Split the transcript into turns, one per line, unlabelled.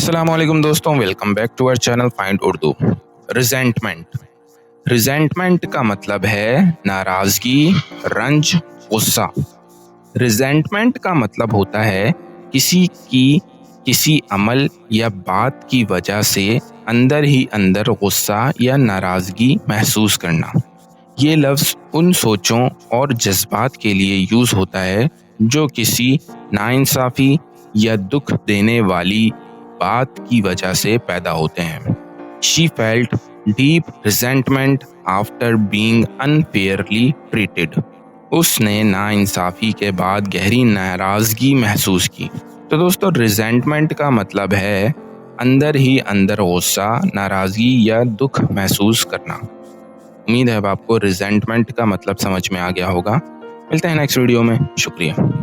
अस्सलाम वालेकुम दोस्तों, welcome back to our channel find Urdu. Resentment का मतलब है नाराजगी, रंज, गुस्सा। रिजेंटमेंट का मतलब होता है किसी की किसी अमल या बात की वजह से अंदर ही अंदर गुस्सा या नाराजगी महसूस करना। ये लफ्ज़ उन सोचों और जज्बात के लिए यूज़ होता है जो किसी नाइंसाफ़ी या दुख देने वाली बात की वजह से पैदा होते हैं। She felt deep resentment after being unfairly treated. उसने नाइंसाफ़ी के बाद गहरी नाराज़गी महसूस की। तो दोस्तों, रिजेंटमेंट का मतलब है अंदर ही अंदर गुस्सा, नाराज़गी या दुख महसूस करना। उम्मीद है अब आपको रिजेंटमेंट का मतलब समझ में आ गया होगा। मिलते हैं नेक्स्ट वीडियो में। शुक्रिया।